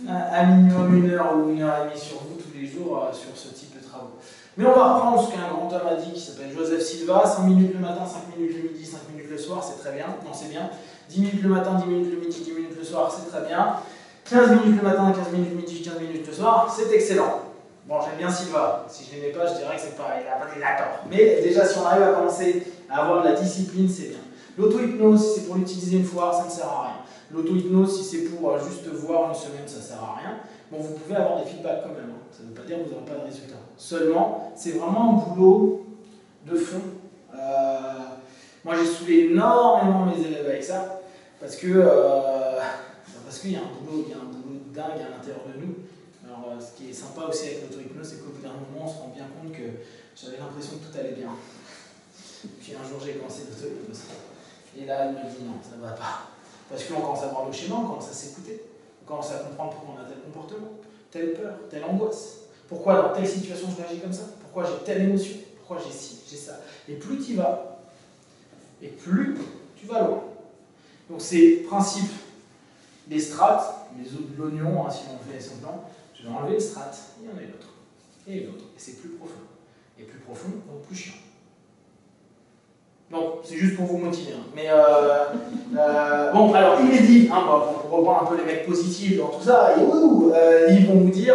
un minimum 1 heure ou 1 heure et demie sur vous tous les jours sur ce type de travaux. Mais on va reprendre ce qu'un grand homme a dit qui s'appelle Joseph Silva, 5 minutes le matin, 5 minutes le midi, 5 minutes le soir, c'est très bien, non c'est bien. 10 minutes le matin, 10 minutes le midi, 10 minutes le soir, c'est très bien. 15 minutes le matin, 15 minutes le midi, 15 minutes le soir, c'est excellent. Bon, j'aime bien Silva, si je l'aimais pas, je dirais que c'est pareil, il a tort. Mais déjà, si on arrive à commencer à avoir de la discipline, c'est bien. L'auto-hypnose, si c'est pour l'utiliser une fois, ça ne sert à rien. L'auto-hypnose, si c'est pour juste voir une semaine, ça ne sert à rien. Bon, vous pouvez avoir des feedbacks quand même, hein. Ça ne veut pas dire que vous n'aurez pas de résultats. Seulement, c'est vraiment un boulot de fond. Moi, j'ai saoulé énormément mes élèves avec ça, parce qu'il y a un boulot dingue à l'intérieur de nous. Alors, ce qui est sympa aussi avec l'auto-hypnose, c'est qu'au bout d'un moment, on se rend bien compte que j'avais l'impression que tout allait bien. Puis un jour, j'ai commencé l'auto-hypnose. Et là, il me dit non, ça ne va pas. Parce qu'on commence à voir le schéma, on commence à s'écouter, on commence à comprendre pourquoi on a tel comportement, telle peur, telle angoisse. Pourquoi dans telle situation je réagis comme ça? Pourquoi j'ai telle émotion? Pourquoi j'ai ci, j'ai ça? Et plus tu y vas, et plus tu vas loin. Donc c'est le principe des strates, les os de l'oignon, hein, si on fait semblant. Je vais enlever le strate, il y en a l'autre, et l'autre, et c'est plus profond. Et plus profond, donc plus chiant. Donc, c'est juste pour vous motiver. Hein. Mais bon, alors il est dit, hein, pour reprendre un peu les mecs positifs dans tout ça, ils vont vous dire,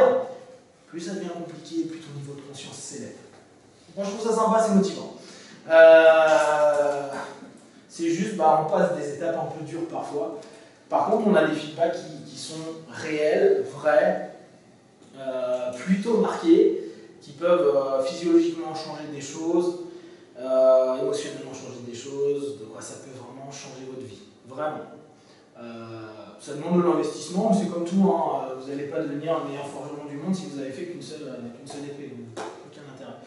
plus ça devient compliqué, plus ton niveau de conscience s'élève. Moi je trouve ça sympa, c'est motivant. C'est juste, on passe des étapes un peu dures parfois. Par contre, on a des feedbacks qui sont réels, vrais, plutôt marqués, qui peuvent physiologiquement changer des choses, émotionnellement changer des choses, de quoi ça peut vraiment changer votre vie. Vraiment. Ça demande de l'investissement, mais c'est comme tout, hein. Vous n'allez pas devenir le meilleur forgeron du monde si vous avez fait qu'une seule épée, aucun intérêt.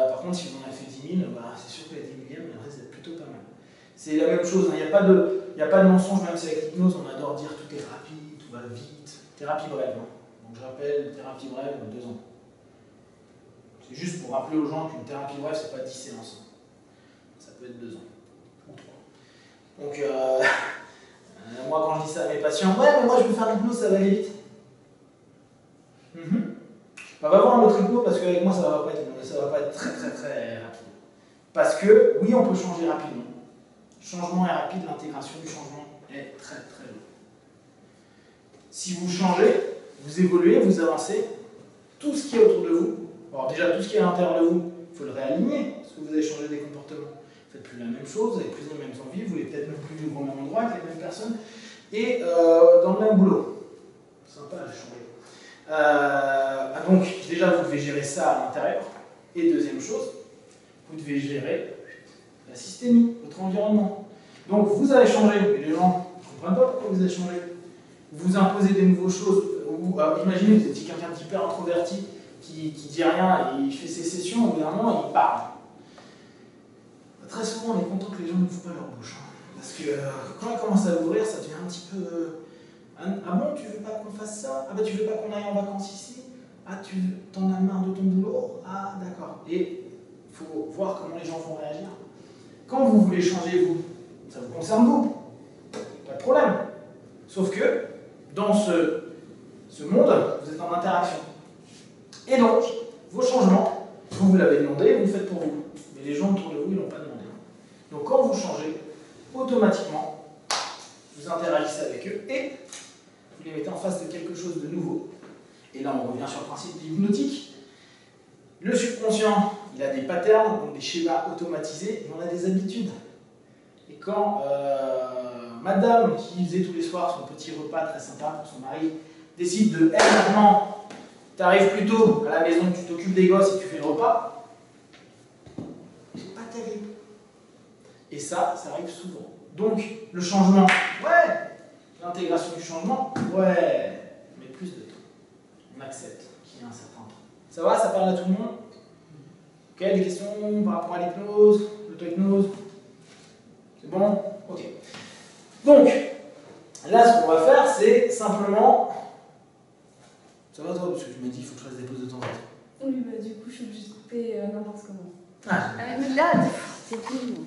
Par contre, si vous en avez fait 10 000, c'est sûr que la 10 000e, vous êtes plutôt pas mal. C'est la même chose, il n'y a pas de mensonge, même si avec l'hypnose, on adore dire tout est rapide, tout va vite. Thérapie brève. Hein. Donc je rappelle, thérapie brève, 2 ans. C'est juste pour rappeler aux gens qu'une thérapie brève, c'est pas 10 séances. Ça peut être 2 ans. Ou 3. Donc, moi, quand je dis ça à mes patients, ouais, mais moi, je veux faire l'hypnose, ça va aller vite. On va voir un autre hypnose parce qu'avec moi, ça va pas être très, très, très rapide. Parce que, oui, on peut changer rapidement. Le changement est rapide, l'intégration du changement est très, très long. Si vous changez, vous évoluez, vous avancez, tout ce qui est autour de vous, alors déjà, tout ce qui est à l'intérieur de vous, il faut le réaligner, parce que vous avez changé des comportements. Vous ne faites plus la même chose, vous n'avez plus les mêmes envies, vous ne voulez peut-être même plus vivre au même endroit avec les mêmes personnes, et dans le même boulot. Sympa, j'ai changé. Donc, déjà, vous devez gérer ça à l'intérieur. Et deuxième chose, vous devez gérer la systémie, votre environnement. Donc, vous avez changé, et les gens ne comprennent pas pourquoi vous avez changé. Vous imposez des nouvelles choses. Imaginez, vous étiez quelqu'un d'hyper introverti, qui dit rien, et il fait ses sessions, au bout d'un moment, il parle. Très souvent, on est content que les gens ne foutent pas leur bouche. Hein, parce que quand ils commencent à ouvrir, ça devient un petit peu... Ah bon, tu veux pas qu'on fasse ça? Ah bah tu veux pas qu'on aille en vacances ici? Ah, tu t'en as marre de ton boulot? Ah, d'accord. Et il faut voir comment les gens vont réagir. Quand vous voulez changer, vous, ça vous concerne vous. Pas de problème. Sauf que, dans ce monde, vous êtes en interaction. Et donc, vos changements, vous l'avez demandé, vous le faites pour vous. Mais les gens autour de vous, ils ne l'ont pas demandé. Donc quand vous changez, automatiquement, vous interagissez avec eux et vous les mettez en face de quelque chose de nouveau. Et là, on revient sur le principe hypnotique. Le subconscient, il a des patterns, donc des schémas automatisés, et on a des habitudes. Et quand madame, qui faisait tous les soirs son petit repas très sympa pour son mari, décide de, maintenant, tu arrives plus tôt à la maison, tu t'occupes des gosses et tu fais le repas, c'est pas terrible. Et ça arrive souvent. Donc, le changement, ouais. L'intégration du changement, ouais. Mais plus de temps. On accepte qu'il y a un certain temps. Ça va, ça parle à tout le monde? Ok, des questions par rapport à l'hypnose, l'auto-hypnose? C'est bon? Ok. Donc, là, ce qu'on va faire, c'est simplement... Ça va toi? Parce que tu m'as dit qu'il faut que je fasse des pauses de temps en temps. Oui, bah du coup, je suis obligée de couper n'importe comment. Ah. Mais là, c'est tout.